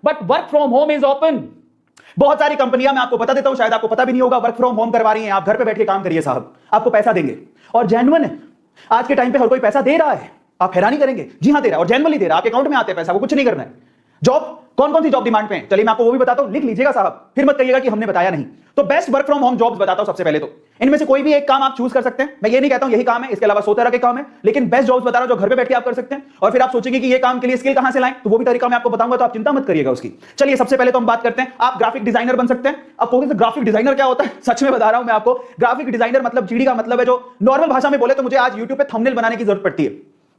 But work from home is open. बहुत सारी कंपनियां, मैं आपको बता देता हूं, शायद आपको पता भी नहीं होगा, वर्क फ्रॉम होम करवा रही हैं। आप घर पे बैठ के काम करिए साहब, आपको पैसा देंगे और जेन्युइन है। आज के टाइम पे हर कोई पैसा दे रहा है, आप हैरानी करेंगे। जी हाँ, दे रहा है और जेन्युइनली दे रहा है। आपके अकाउंट में आते हैं पैसा, वो कुछ नहीं करना है। जॉब कौन कौन सी जॉब डिमांड पे है, चलिए मैं आपको वो भी बताता हूं, लिख लीजिएगा साहब, फिर मत कहिएगा कि हमने बताया नहीं। तो best work from home jobs बताता हूं सबसे पहले तो। इनमें से कोई भी एक काम आप चूज कर सकते हैं। मैं ये नहीं कहता हूं यही काम है, इसके अलावा 100 तरह के काम है, लेकिन बेस्ट जॉब्स बता रहा हूं जो घर पे बैठ के आप कर सकते हैं। और फिर आप सोचेंगे कि ये काम के लिए स्किल कहां से लाएं, तो वो भी तरीका मैं आपको बताऊंगा, तो आप चिंता मत करिएगा उसकी। चलिए सबसे पहले तो हम बात करते हैं, आप ग्राफिक डिजाइनर बन सकते हैं। अब कहोगे ग्राफिक डिजाइनर क्या होता है, सच में बता रहा हूं मैं आपको। ग्राफिक डिजाइनर मतलब जीडी का मतलब है, जो नॉर्मल भाषा में बोले तो मुझे आज यूट्यूब पे थंबनेल बनाने की जरूरत पड़ती है।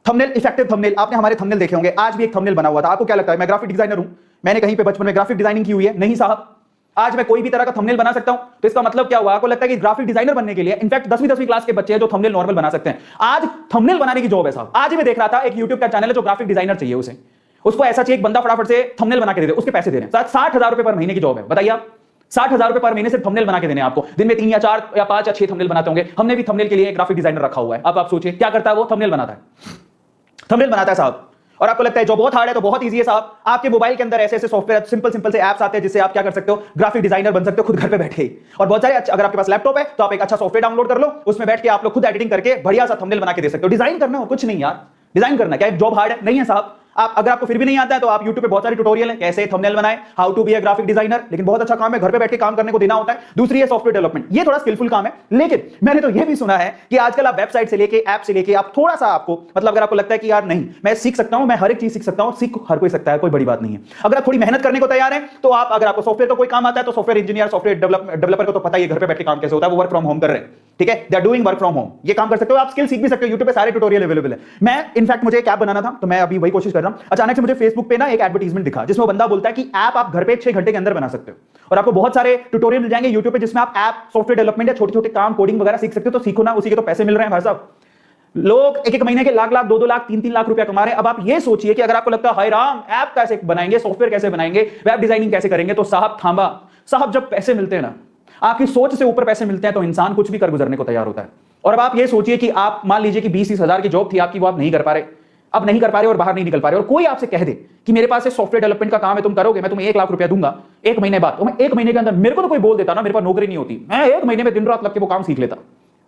Thumbnail, effective thumbnail. आपने हमारे थंबनेल देखे होंगे, आज भी एक थंबनेल बना हुआ था। आपको क्या लगता है मैं ग्राफिक डिजाइनर हूं? मैंने कहीं पे बचपन में ग्राफिक डिजाइनिंग की हुई है? नहीं साहब। आज मैं कोई भी तरह का थंबनेल बना सकता हूं, तो इसका मतलब क्या हुआ? आपको लगता है कि ग्राफिक डिजाइनर बनने के लिए, इनफैक्ट 10वीं क्लास के बच्चे हैं जो थंबनेल नॉर्मल बना सकते हैं। आज थंबनेल बनाने की जॉब है साहब। आज ही मैं देख रहा था, एक यूट्यूब का चैनल है जो ग्राफिक डिजाइनर चाहिए उसे, उसको ऐसा चाहिए एक बंदा फटाफट से थंबनेल बना के दे दे, उसके पैसे दे रहे हैं। 60,000 रुपए पर महीने की जॉब है, बताइए आप। 60,000 रुपए पर महीने से थंबनेल बना के देने आपको। दिन में 3 या 4 या 5 या 6 थंबनेल बनाते होंगे। हमने भी थंबनेल के लिए एक ग्राफिक डिजाइनर रखा हुआ है। अब आप सोचिए क्या करता है वो? थंबनेल बनाता है, थंबनेल बनाता है साहब। और आपको लगता है जो बहुत हार्ड है, तो बहुत इजी है साहब। आपके मोबाइल के अंदर ऐसे ऐसे सॉफ्टवेयर, सिंपल से ऐप्स आते हैं जिससे आप क्या कर सकते हो, ग्राफिक डिजाइनर बन सकते हो खुद घर पे बैठे। और बहुत सारे, अगर आपके पास लैपटॉप है तो आप एक अच्छा सॉफ्टवेयर डाउनलोड कर लो, उसमें बैठ के आप लोग खुद एडिटिंग करके बढ़िया सा थंबनेल बना के दे सकते हो। डिजाइन करना हो कुछ नहीं यार, डिजाइन करना क्या एक जॉब हार्ड है? नहीं है साहब। आप अगर आपको फिर भी नहीं आता है तो आप YouTube पे बहुत सारे ट्यूटोरियल हैं, कैसे थंबनेल बनाएं, how to be a graphic designer. लेकिन बहुत अच्छा काम है, घर पे बैठ के काम करने को देना होता है। दूसरी है सॉफ्टवेयर डेवलपमेंट, ये थोड़ा स्किलफुल काम है। लेकिन मैंने तो ये भी सुना है कि आजकल आप वेबसाइट से लेके, ऐप से लेके, आप थोड़ा सा आपको मतलब अगर आपको लगता है कि यार नहीं मैं सीख सकता हूं, मैं हर एक चीज सीख सकता हूं, सीख हर कोई सकता है, कोई बड़ी बात नहीं है। अगर आप थोड़ी मेहनत करने को तैयार है तो आप, अगर आपको सॉफ्टवेयर का कोई काम आता है तो सॉफ्टवेयर इंजीनियर, सॉफ्टवेयर डेवलपर को तो पता ही है घर पे बैठ के काम कैसे होता है, वो वर्क फ्रॉम होम कर रहे हैं। ठीक है, they are doing work from home, ये काम कर सकते हो आप, स्किल सीख भी सकते हो। YouTube पे सारे ट्यूटोरियल अवेलेबल है। मैं इनफैक्ट मुझे एक ऐप बनाना था, तो मैं अभी वही कोशिश कर रहा हूं। अचानक से मुझे फेसबुक पे ना एक एडवर्टाइजमेंट दिखा, जिसमें बंदा बोलता है कि ऐप आप घर पे 6 घंटे के अंदर बना सकते हो। और आपको बहुत सारे ट्यूटोरियल मिल जाएंगे YouTube पे, जिसमें आप ऐप, सॉफ्टवेयर डेवलपमेंट या छोटे छोटे काम, कोडिंग वगैरह सीख सकते हो। तो सीखो ना, उसी के तो पैसे मिल रहे हैं भाई साहब। लोग एक एक महीने के लाख लाख, 2-2 लाख, 3-3 लाख रुपया कमा रहे हैं। अब आप ये सोचिए कि अगर आपको लगता है हाय राम, ऐप कैसे बनाएंगे, सॉफ्टवेयर कैसे बनाएंगे, वेब डिजाइनिंग कैसे करेंगे, तो साहब थांबा साहब, जब पैसे मिलते हैं ना, आपकी सोच से ऊपर पैसे मिलते हैं, तो इंसान कुछ भी कर गुजरने को तैयार होता है। और अब आप ये सोचिए कि आप मान लीजिए कि 20-30 हजार की जॉब थी आपकी, वो आप नहीं कर पा रहे, अब नहीं कर पा रहे और बाहर नहीं निकल पा रहे, और कोई आपसे कह दे कि मेरे पास सॉफ्टवेयर डेवलपमेंट का काम है, तुम करोगे, मैं तुम्हें 1 लाख रुपया दूंगा 1 महीने बाद। तो मैं 1 महीने के अंदर, मेरे को तो कोई बोल देता ना, मेरे पास नौकरी नहीं होती, मैं 1 महीने में दिन रात लग के वो काम सीख लेता।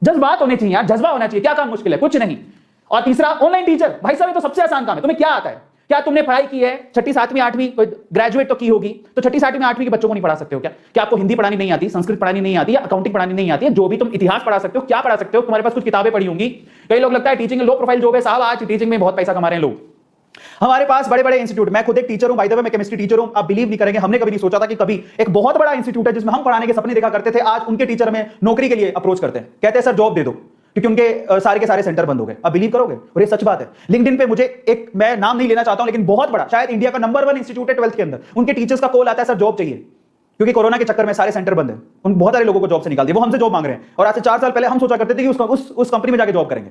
जज्बात होने चाहिए यार, जज्बा होना चाहिए। क्या काम मुश्किल है? कुछ नहीं। और तीसरा, ऑनलाइन टीचर। भाई साहब ये तो सबसे आसान काम है। तुम्हें क्या आता है? क्या तुमने पढ़ाई की है 6ठी 7वीं 8वीं, ग्रेजुएट तो की होगी, तो 6ठी 7वीं 8वीं के बच्चों को नहीं पढ़ा सकते हो क्या? क्या आपको हिंदी पढ़ानी नहीं आती, संस्कृत पढ़ानी नहीं आती, या अकाउंटिंग पढ़ानी नहीं आती है? जो भी तुम इतिहास पढ़ा सकते हो, क्या पढ़ा सकते हो? तुम्हारे पास कुछ किताबें पढ़ी होंगी। कई लोग लगता है टीचिंग लो प्रोफाइल जॉब है साहब, आज टीचिंग में बहुत पैसा कमा रहे हैं लोग। हमारे पास बड़े बड़े इंस्टीट्यूट, मैं खुद एक टीचर हूं, बाय द वे मैं केमिस्ट्री टीचर हूं। आप बिलीव नहीं करेंगे, हमने कभी नहीं सोचा था कि कभी एक बहुत बड़ा इंस्टीट्यूट है जिसमें हम पढ़ाने के सपने देखा करते थे, आज उनके टीचर हमें नौकरी के लिए अप्रोच करते हैं, कहते हैं सर जॉब दे दो, क्योंकि उनके सारे के सारे सेंटर बंद हो गए। अब बिलीव करोगे, और ये सच बात है। लिंक्डइन पे मुझे एक, मैं नाम नहीं लेना चाहता हूं, लेकिन बहुत बड़ा, शायद इंडिया का नंबर 1 इंस्टीट्यूट है 12th के अंदर, उनके टीचर्स का कॉल आता है सर जॉब चाहिए, क्योंकि कोरोना के चक्कर में सारे सेंटर बंद हैं। उन बहुत सारे लोगों को जॉब से निकाल दिया, वो हमसे जॉब मांग रहे हैं। और आज से 4 साल पहले हम सोचा करते थे कि उस कंपनी में जाके जॉब करेंगे,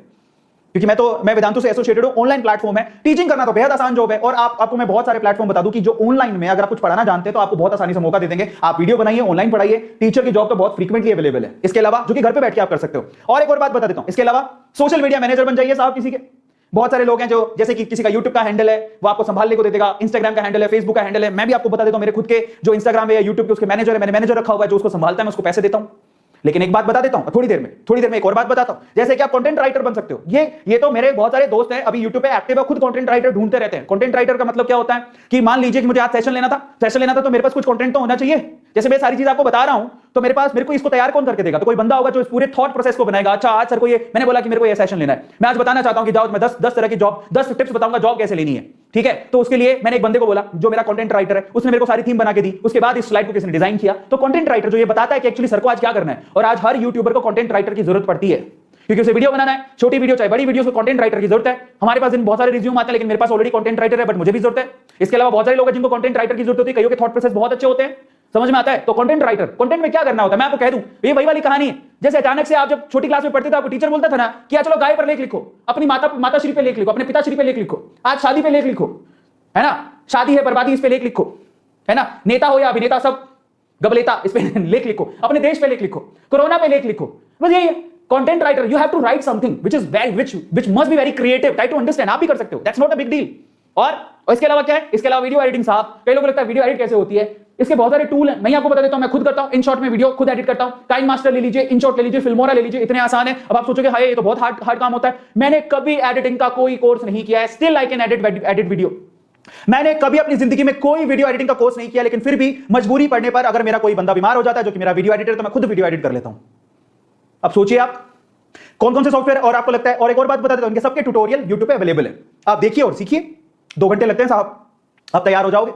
क्योंकि मैं वेदांतु से एसोसिएटेड हूं। ऑनलाइन प्लेटफॉर्म है, टीचिंग करना तो बेहद आसान जॉब है। और आपको मैं बहुत सारे प्लेटफॉर्म बता दूं कि जो ऑनलाइन में अगर आप कुछ पढ़ाना जानते हैं तो आपको बहुत आसानी से मौका दे देंगे। आप वीडियो बनाइए, ऑनलाइन पढ़ाइए, टीचर की जॉब तो बहुत फ्रीक्वेंटली अवेलेबल है। इसके अलावा जो कि घर पे बैठ के आप कर सकते हो। और एक और बात बता देता हूं, इसके अलावा सोशल मीडिया मैनेजर बन जाइए साहब किसी के। बहुत सारे लोग हैं जो, जैसे कि किसी का यूट्यूब का हैंडल है, वो आपको संभालने को दे देगा, इंस्टाग्राम का हैंडल है, फेसबुक का हैंडल है। मैं भी आपको बता देता हूं, मेरे खुद के जो इंस्टाग्राम है या यूट्यूब के उसके मैनेजर है, मैंने मैनेजर रखा हुआ है जो उसको संभालता है, मैं उसको पैसे देता हूं। लेकिन एक बात बता देता हूं, थोड़ी देर में एक और बात बताता हूं, जैसे कि आप कंटेंट राइटर बन सकते हो। ये तो मेरे बहुत सारे दोस्त हैं अभी YouTube पे एक्टिव है, खुद कंटेंट राइटर ढूंढते रहते हैं। कंटेंट राइटर का मतलब क्या होता है कि मान लीजिए कि मुझे आज सेशन लेना था तो मेरे पास कुछ कंटेंट तो होना चाहिए। जैसे मैं सारी चीज आपको बता रहा हूं, तो मेरे को इसको तैयार कौन करके देगा? तो कोई बंदा होगा जो इस पूरे थॉट प्रोसेस को बनाएगा। अच्छा आज सर को ये, मैंने बोला कि मेरे को ये सेशन लेना है, मैं आज बताना चाहता हूं कि जाओ मैं 10 तरह की जॉब, 10 टिप्स बताऊंगा जॉब कैसे लेनी है। ठीक है, तो उसके लिए मैंने एक बंदे को बोला जो मेरा कंटेंट राइटर है, उसने मेरे को सारी थीम बना के दी। उसके बाद इस स्लाइड को किसी ने डिजाइन किया। तो कंटेंट राइटर जो ये बताता है कि एक्चुअली सर को आज क्या करना है। और आज हर यूट्यूबर को कंटेंट राइटर की जरूरत पड़ती है, क्योंकि उसे वीडियो बनाना है, छोटी वीडियो चाहे बड़ी वीडियो, उसको कंटेंट राइटर की जरूरत है। हमारे पास बहुत सारे रिज्यूम आते हैं, लेकिन मेरे पास ऑलरेडी कंटेंट राइटर है, बट मुझे भी जरूरत है। इसके अलावा बहुत सारे लोग हैं जिनको कंटेंट राइटर की जरूरत होती है, कईयों के थॉट प्रोसेस बहुत अच्छे होते हैं, समझ में आता है। तो कंटेंट राइटर, कंटेंट में क्या करना होता है मैं आपको कह दूं, ये वही वाली कहानी है। जैसे अचानक से आप जब छोटी क्लास में पढ़ते थे, आपको टीचर बोलता था ना कि चलो गाय पर लेख लिखो, अपनी माताश्री पे लेख लिखो, अपने पिताश्री पे लेख लिखो, आज शादी पे लेख लिखो, है ना, शादी है बर्बादी, इस पे लेख लिखो, है ना, नेता हो या अभिनेता सब गबलेता, इस पे लेख लिखो, अपने देश पे लेख लिखो, कोरोना पे लेख लिखो। बस यही है content writer. You have to write something which must be very creative, try to understand. आप भी कर सकते हो, that's not a big deal. और इसके अलावा क्या है, इसके अलावा वीडियो एडिटिंग साहब, कई लोगों को लगता है वीडियो एडिट कैसे होती है, इसके बहुत सारे टूल हैं, मैं आपको बता देता हूं, मैं खुद करता हूं, इन शॉर्ट में वीडियो खुद एडिट करता हूं, काइन मास्टर ले लीजिए, इन शॉर्ट ले लीजिए, फिल्मोरा ले लीजिए, इतने आसान है। अब आप सोचोगे हाय ये तो बहुत हार्ड काम होता है, मैंने कभी एडिटिंग का कोई कोर्स नहीं किया है, still I can edit video. मैंने कभी अपनी जिंदगी में कोई वीडियो एडिटिंग का कोर्स नहीं किया, लेकिन फिर भी मजबूरी पड़ने पर अगर मेरा कोई बंदा बीमार हो जाता है जो कि मेरा वीडियो एडिटर, तो मैं खुद वीडियो एडिट कर लेता हूं। अब सोचिए आप कौन कौन से सॉफ्टवेयर और आपको लगता है। और एक और बात बता देता हूं, इनके सबके ट्यूटोरियल YouTube पे अवेलेबल है, आप देखिए और सीखिए। 2 घंटे लगते हैं साहब, आप तैयार हो जाओगे।